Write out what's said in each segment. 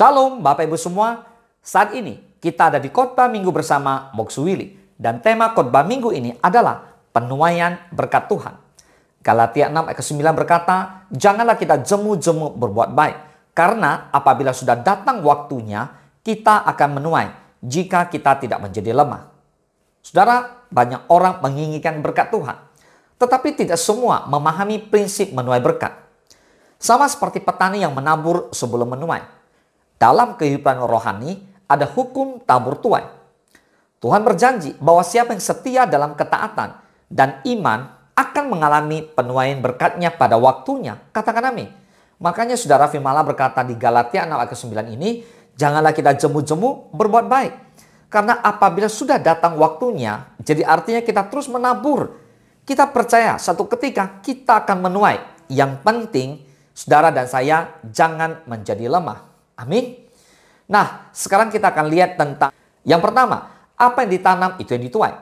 Shalom Bapak Ibu semua, saat ini kita ada di khotbah minggu bersama Moksu Willy. Dan tema khotbah minggu ini adalah penuaian berkat Tuhan. Galatia 6 ayat 9 berkata, janganlah kita jemu-jemu berbuat baik, karena apabila sudah datang waktunya, kita akan menuai jika kita tidak menjadi lemah. Saudara, banyak orang menginginkan berkat Tuhan, tetapi tidak semua memahami prinsip menuai berkat. Sama seperti petani yang menabur sebelum menuai. Dalam kehidupan rohani ada hukum tabur tuai. Tuhan berjanji bahwa siapa yang setia dalam ketaatan dan iman akan mengalami penuaian berkatnya pada waktunya. Katakan amin. Makanya saudara firman Allah berkata di Galatia 6 ayat 9 ini, janganlah kita jemu-jemu berbuat baik. Karena apabila sudah datang waktunya, jadi artinya kita terus menabur. Kita percaya satu ketika kita akan menuai. Yang penting saudara dan saya jangan menjadi lemah. Amin. Nah, sekarang kita akan lihat tentang yang pertama, apa yang ditanam itu yang dituai.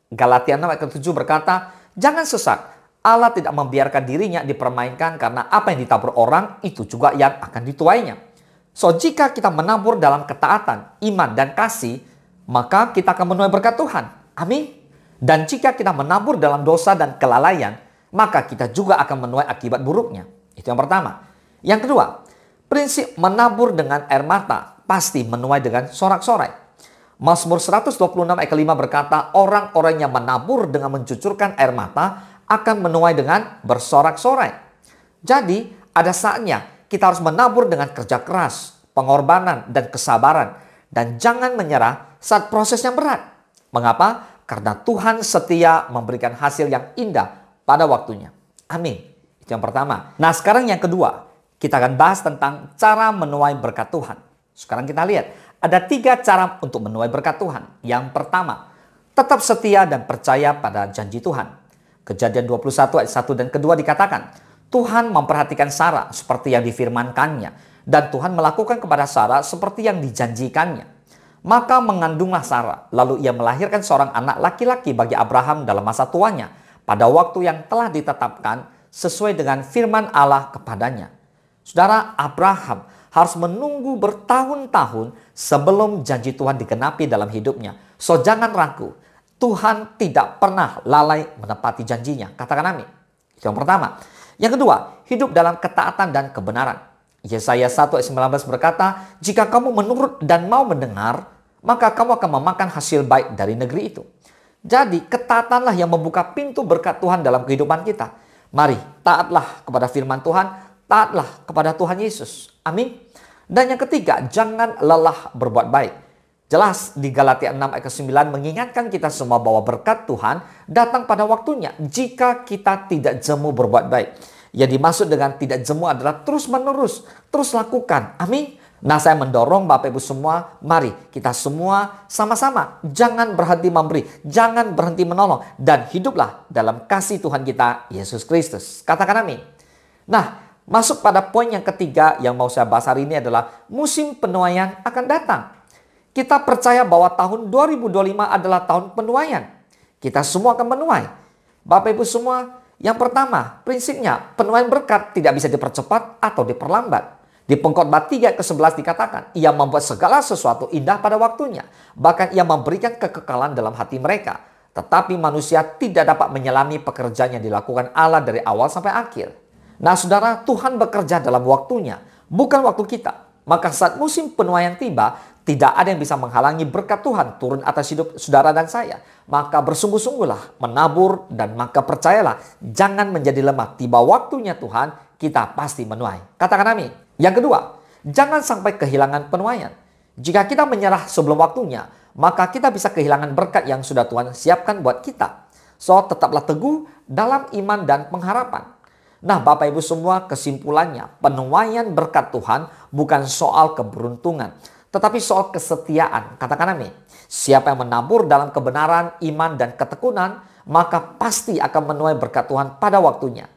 Galatia 6 ayat 7 berkata, jangan sesat. Allah tidak membiarkan dirinya dipermainkan karena apa yang ditabur orang itu juga yang akan dituainya. So, jika kita menabur dalam ketaatan, iman, dan kasih, maka kita akan menuai berkat Tuhan. Amin. Dan jika kita menabur dalam dosa dan kelalaian, maka kita juga akan menuai akibat buruknya. Itu yang pertama. Yang kedua, prinsip menabur dengan air mata pasti menuai dengan sorak-sorai. Mazmur 126 ayat 5 berkata, orang-orang yang menabur dengan mencucurkan air mata akan menuai dengan bersorak-sorai. Jadi, ada saatnya kita harus menabur dengan kerja keras, pengorbanan, dan kesabaran. Dan jangan menyerah saat proses yang berat. Mengapa? Karena Tuhan setia memberikan hasil yang indah pada waktunya. Amin. Itu yang pertama. Nah, sekarang yang kedua. Kita akan bahas tentang cara menuai berkat Tuhan. Sekarang kita lihat, ada 3 cara untuk menuai berkat Tuhan. Yang pertama, tetap setia dan percaya pada janji Tuhan. Kejadian 21 ayat 1 dan kedua dikatakan, Tuhan memperhatikan Sarah seperti yang difirmankannya, dan Tuhan melakukan kepada Sarah seperti yang dijanjikannya. Maka mengandunglah Sarah, lalu ia melahirkan seorang anak laki-laki bagi Abraham dalam masa tuanya, pada waktu yang telah ditetapkan sesuai dengan firman Allah kepadanya. Saudara, Abraham harus menunggu bertahun-tahun sebelum janji Tuhan digenapi dalam hidupnya. So, jangan ragu. Tuhan tidak pernah lalai menepati janjinya. Katakan amin. Itu yang pertama. Yang kedua, hidup dalam ketaatan dan kebenaran. Yesaya 1 ayat 19 berkata, jika kamu menurut dan mau mendengar, maka kamu akan memakan hasil baik dari negeri itu. Jadi, ketaatanlah yang membuka pintu berkat Tuhan dalam kehidupan kita. Mari, taatlah kepada firman Tuhan. Taatlah kepada Tuhan Yesus. Amin. Dan yang ketiga, jangan lelah berbuat baik. Jelas di Galatia 6 ayat 9 mengingatkan kita semua bahwa berkat Tuhan datang pada waktunya jika kita tidak jemu berbuat baik. Yang dimaksud dengan tidak jemu adalah terus menerus, terus lakukan. Amin. Nah, saya mendorong Bapak Ibu semua, mari kita semua sama-sama jangan berhenti memberi, jangan berhenti menolong, dan hiduplah dalam kasih Tuhan kita Yesus Kristus. Katakan amin. Nah, masuk pada poin yang ketiga yang mau saya bahas hari ini adalah musim penuaian akan datang. Kita percaya bahwa tahun 2025 adalah tahun penuaian. Kita semua akan menuai. Bapak Ibu semua, yang pertama prinsipnya penuaian berkat tidak bisa dipercepat atau diperlambat. Di Pengkhotbah 3 ayat ke-11 dikatakan, ia membuat segala sesuatu indah pada waktunya. Bahkan ia memberikan kekekalan dalam hati mereka. Tetapi manusia tidak dapat menyelami pekerjaan yang dilakukan Allah dari awal sampai akhir. Nah, saudara, Tuhan bekerja dalam waktunya, bukan waktu kita. Maka saat musim penuaian tiba, tidak ada yang bisa menghalangi berkat Tuhan turun atas hidup saudara dan saya. Maka bersungguh-sungguhlah menabur dan maka percayalah, jangan menjadi lemah. Tiba waktunya Tuhan, kita pasti menuai. Katakan amin. Yang kedua, jangan sampai kehilangan penuaian. Jika kita menyerah sebelum waktunya, maka kita bisa kehilangan berkat yang sudah Tuhan siapkan buat kita. So, tetaplah teguh dalam iman dan pengharapan. Nah, Bapak Ibu semua, kesimpulannya, penuaian berkat Tuhan bukan soal keberuntungan, tetapi soal kesetiaan. Katakan amin. Siapa yang menabur dalam kebenaran, iman, dan ketekunan, maka pasti akan menuai berkat Tuhan pada waktunya.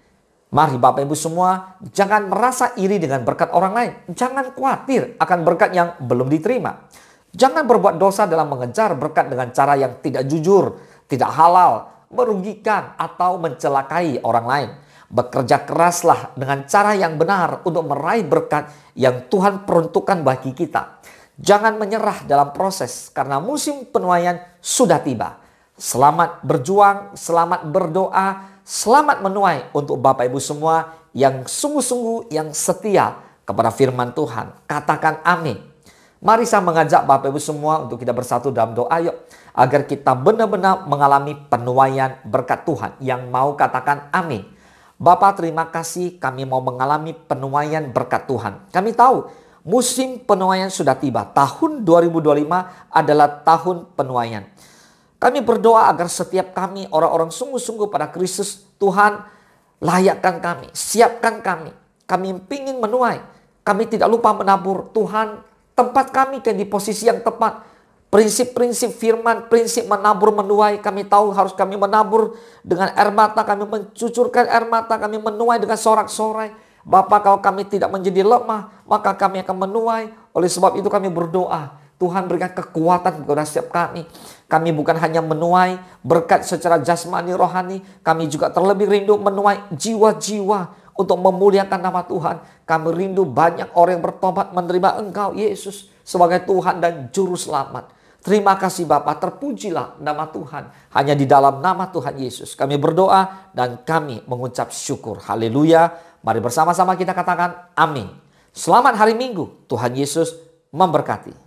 Mari Bapak Ibu semua, jangan merasa iri dengan berkat orang lain. Jangan khawatir akan berkat yang belum diterima. Jangan berbuat dosa dalam mengejar berkat dengan cara yang tidak jujur, tidak halal, merugikan, atau mencelakai orang lain. Bekerja keraslah dengan cara yang benar untuk meraih berkat yang Tuhan peruntukkan bagi kita. Jangan menyerah dalam proses karena musim penuaian sudah tiba. Selamat berjuang, selamat berdoa, selamat menuai untuk Bapak Ibu semua yang sungguh-sungguh yang setia kepada firman Tuhan. Katakan amin. Mari saya mengajak Bapak Ibu semua untuk kita bersatu dalam doa yuk. Agar kita benar-benar mengalami penuaian berkat Tuhan. Yang mau katakan amin. Bapak, terima kasih kami mau mengalami penuaian berkat Tuhan. Kami tahu musim penuaian sudah tiba. Tahun 2025 adalah tahun penuaian. Kami berdoa agar setiap kami orang-orang sungguh-sungguh pada Kristus, Tuhan layakkan kami, siapkan kami. Kami ingin menuai. Kami tidak lupa menabur. Tuhan, tempat kami di posisi yang tepat. Prinsip-prinsip firman, prinsip menabur menuai, kami tahu harus kami menabur dengan air mata, kami mencucurkan air mata, kami menuai dengan sorak-sorai. Bapak, kalau kami tidak menjadi lemah, maka kami akan menuai. Oleh sebab itu kami berdoa, Tuhan berikan kekuatan kepada setiap kami. Kami bukan hanya menuai berkat secara jasmani rohani, kami juga terlebih rindu menuai jiwa-jiwa untuk memuliakan nama Tuhan. Kami rindu banyak orang yang bertobat menerima Engkau Yesus sebagai Tuhan dan Juru Selamat. Terima kasih Bapa, terpujilah nama Tuhan. Hanya di dalam nama Tuhan Yesus kami berdoa dan kami mengucap syukur. Haleluya. Mari bersama-sama kita katakan amin. Selamat hari Minggu. Tuhan Yesus memberkati.